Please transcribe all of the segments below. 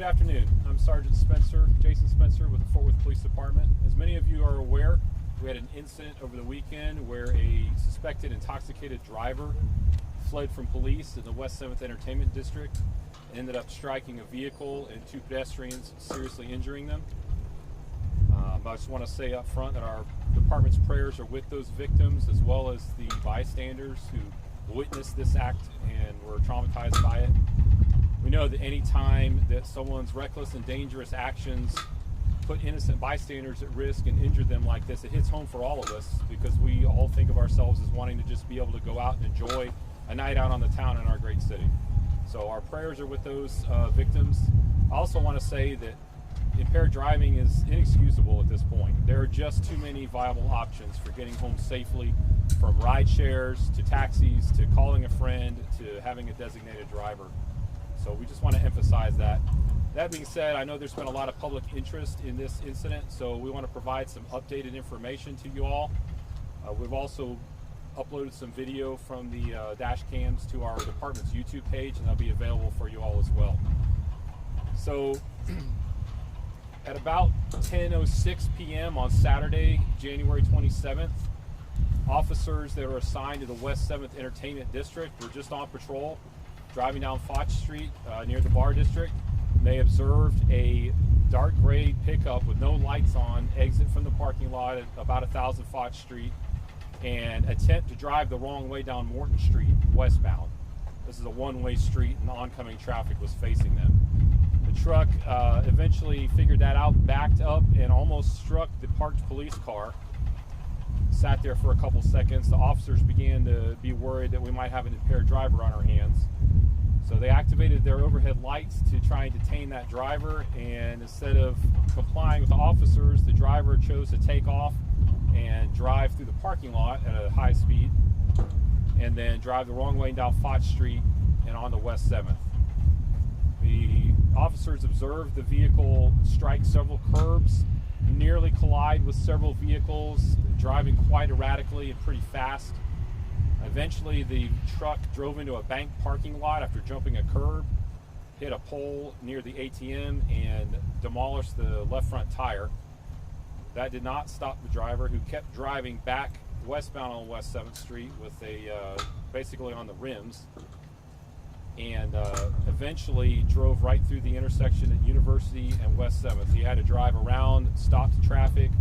Good afternoon. I'm Sergeant Jason Spencer with the Fort Worth Police Department. As many of you are aware, we had an incident over the weekend where a suspected intoxicated driver fled from police in the West 7th Entertainment District and ended up striking a vehicle and two pedestrians, seriously injuring them. I just want to say up front that our department's prayers are with those victims as well as the bystanders who witnessed this act and were traumatized by it. We know that any time that someone's reckless and dangerous actions put innocent bystanders at risk and injure them like this, it hits home for all of us because we all think of ourselves as wanting to just be able to go out and enjoy a night out on the town in our great city. So our prayers are with those victims. I also want to say that impaired driving is inexcusable at this point. There are just too many viable options for getting home safely, from ride shares to taxis to calling a friend to having a designated driver. So we just want to emphasize that. That being said, I know there's been a lot of public interest in this incident, so we want to provide some updated information to you all. We've also uploaded some video from the dash cams to our department's YouTube page, and they'll be available for you all as well. So at about 10:06 p.m. on Saturday, January 27th, officers that are assigned to the West 7th Entertainment District were just on patrol, driving down Foch Street near the Bar District. They observed a dark gray pickup with no lights on exit from the parking lot at about 1000 Foch Street and attempt to drive the wrong way down Morton Street westbound. This is a one-way street and oncoming traffic was facing them. The truck eventually figured that out, backed up and almost struck the parked police car. Sat there for a couple seconds. The officers began to be worried that we might have an impaired driver on our hands. So they activated their overhead lights to try and detain that driver, and instead of complying with the officers, the driver chose to take off and drive through the parking lot at a high speed and then drive the wrong way down Foch Street and on the West 7th. The officers observed the vehicle strike several curbs, nearly collide with several vehicles, driving quite erratically and pretty fast. Eventually, the truck drove into a bank parking lot after jumping a curb, hit a pole near the ATM, and demolished the left front tire. That did not stop the driver, who kept driving back westbound on West 7th Street with basically on the rims, and eventually drove right through the intersection at University and West 7th. He had to drive around, stopped traffic,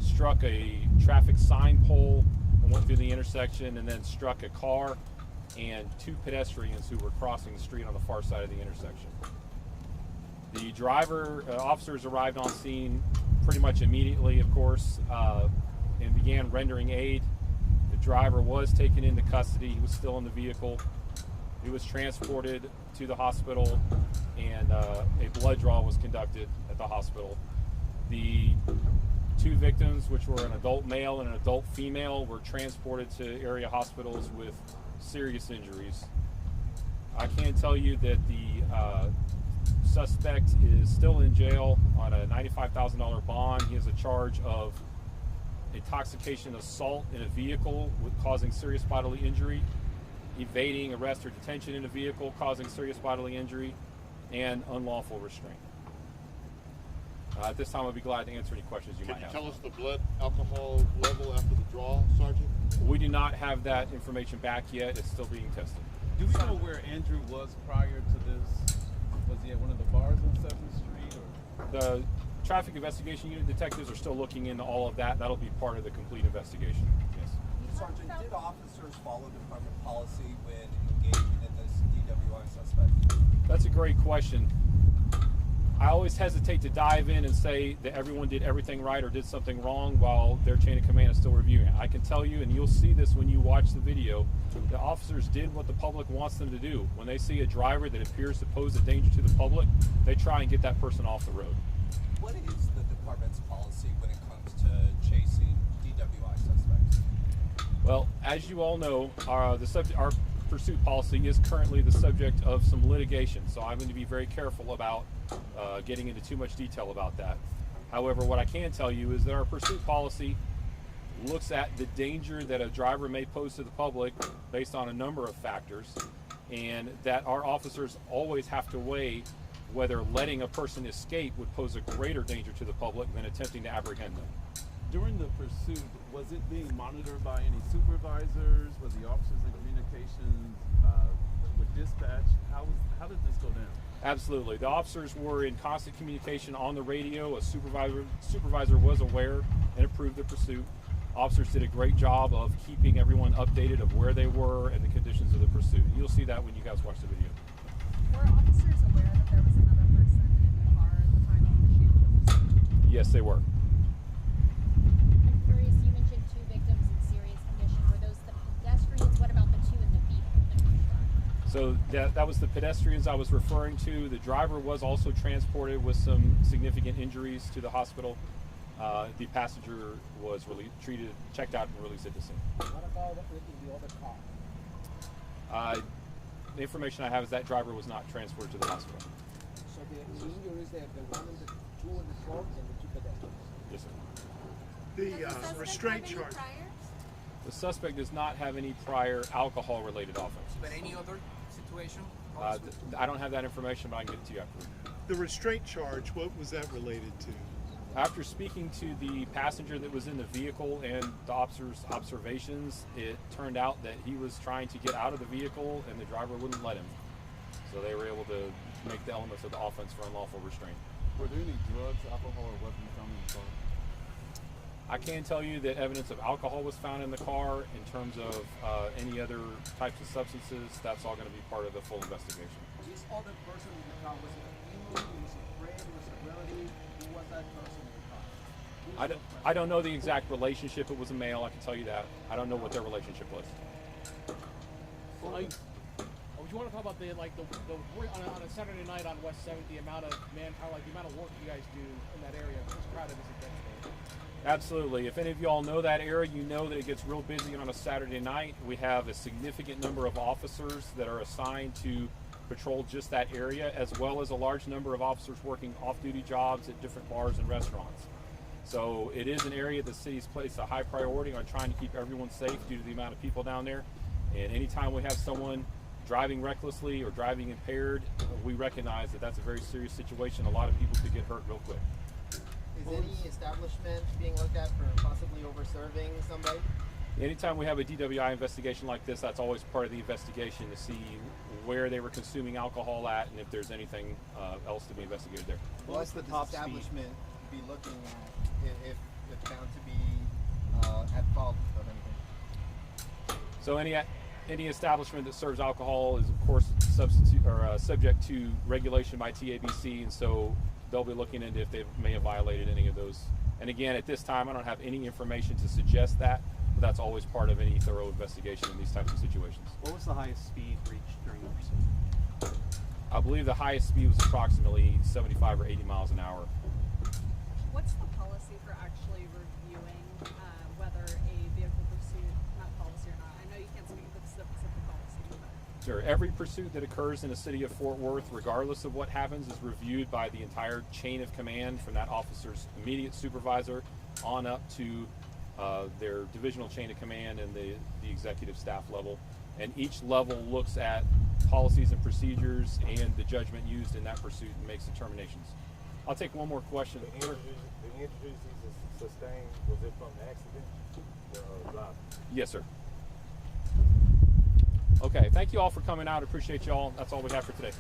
struck a traffic sign pole, and went through the intersection, and then struck a car and two pedestrians who were crossing the street on the far side of the intersection. The driver, officers arrived on scene pretty much immediately, of course, and began rendering aid. The driver was taken into custody. He was still in the vehicle. He was transported to the hospital, and a blood draw was conducted at the hospital. The two victims, which were an adult male and an adult female, were transported to area hospitals with serious injuries. I can tell you that the suspect is still in jail on a $95,000 bond. He has a charge of intoxication assault in a vehicle with causing serious bodily injury, evading arrest or detention in a vehicle causing serious bodily injury, and unlawful restraint. At this time, I'd be glad to answer any questions you might have. Can you tell us the blood alcohol level after the draw, Sergeant? We do not have that information back yet. It's still being tested. Do we know where Andrew was prior to this? Was he at one of the bars on 7th Street? Or? The traffic investigation unit detectives are still looking into all of that. That'll be part of the complete investigation. Yes. Sergeant, did officers follow department policy when engaging in this DWI suspect? That's a great question. I always hesitate to dive in and say that everyone did everything right or did something wrong while their chain of command is still reviewing it. I can tell you, and you'll see this when you watch the video, the officers did what the public wants them to do. When they see a driver that appears to pose a danger to the public, they try and get that person off the road. What is the department's policy when it comes to chasing DWI suspects? Well, as you all know, our pursuit policy is currently the subject of some litigation, so I'm going to be very careful about getting into too much detail about that. However, what I can tell you is that our pursuit policy looks at the danger that a driver may pose to the public based on a number of factors, and that our officers always have to weigh whether letting a person escape would pose a greater danger to the public than attempting to apprehend them. During the pursuit, was it being monitored by any supervisors? Was the officers in communications with dispatch? How did this go down? Absolutely. The officers were in constant communication on the radio. A supervisor was aware and approved the pursuit. Officers did a great job of keeping everyone updated of where they were and the conditions of the pursuit. And you'll see that when you guys watch the video. Were officers aware that there was another person in the car at the time of the shoot of the pursuit? Yes, they were. I'm curious, you mentioned 2 victims in serious condition. Were those the pedestrians? What about the 2 in the vehicle that were shot? So that was the pedestrians I was referring to. The driver was also transported with some significant injuries to the hospital. The passenger was checked out, and released at the scene. What about the other car? The information I have is that driver was not transported to the hospital. So the injuries there, the one in the 2 in the front and the 2 pedestrians. Yes, sir. The restraint charge. The suspect does not have any prior alcohol-related offenses. But any other situation? I don't have that information, but I can get it to you after. The restraint charge, what was that related to? After speaking to the passenger that was in the vehicle and the officer's observations, it turned out that he was trying to get out of the vehicle and the driver wouldn't let him. So they were able to make the elements of the offense for unlawful restraint. Were there any drugs, alcohol, or weapons found in the car? I can tell you that evidence of alcohol was found in the car. In terms of any other types of substances, that's all going to be part of the full investigation. This other person in the car, was it a female, was it a friend, was it a relative? Who was that person in the car? I don't know the exact relationship. It was a male, I can tell you that. I don't know what their relationship was. Well, would you want to talk about the work on a Saturday night on West 7th, the amount of manpower, the amount of work you guys do in that area? As crowded as it gets there. Absolutely. If any of you all know that area, you know that it gets real busy on a Saturday night. We have a significant number of officers that are assigned to patrol just that area, as well as a large number of officers working off-duty jobs at different bars and restaurants. So it is an area the city's placed a high priority on trying to keep everyone safe due to the amount of people down there. And anytime we have someone driving recklessly or driving impaired, we recognize that that's a very serious situation. A lot of people could get hurt real quick. Is any establishment being looked at for possibly over-serving somebody? Anytime we have a DWI investigation like this, that's always part of the investigation to see where they were consuming alcohol at and if there's anything else to be investigated there. What's the top establishment be looking at if it's found to be at fault of anything? So any establishment that serves alcohol is, of course, subject to regulation by TABC, and so they'll be looking into if they may have violated any of those. And again, at this time, I don't have any information to suggest that, but that's always part of any thorough investigation in these types of situations. What was the highest speed reached during the pursuit? I believe the highest speed was approximately 75 or 80 miles an hour. What's the policy for actually reviewing whether a vehicle pursuit, not policy or not? I know you can't speak to the specific policy, but. Sure. Every pursuit that occurs in the city of Fort Worth, regardless of what happens, is reviewed by the entire chain of command from that officer's immediate supervisor on up to their divisional chain of command and the executive staff level. And each level looks at policies and procedures and the judgment used in that pursuit and makes determinations. I'll take one more question. The injuries he sustained, was it from the accident? Yes, sir. Okay, thank you all for coming out. Appreciate you all. That's all we have for today.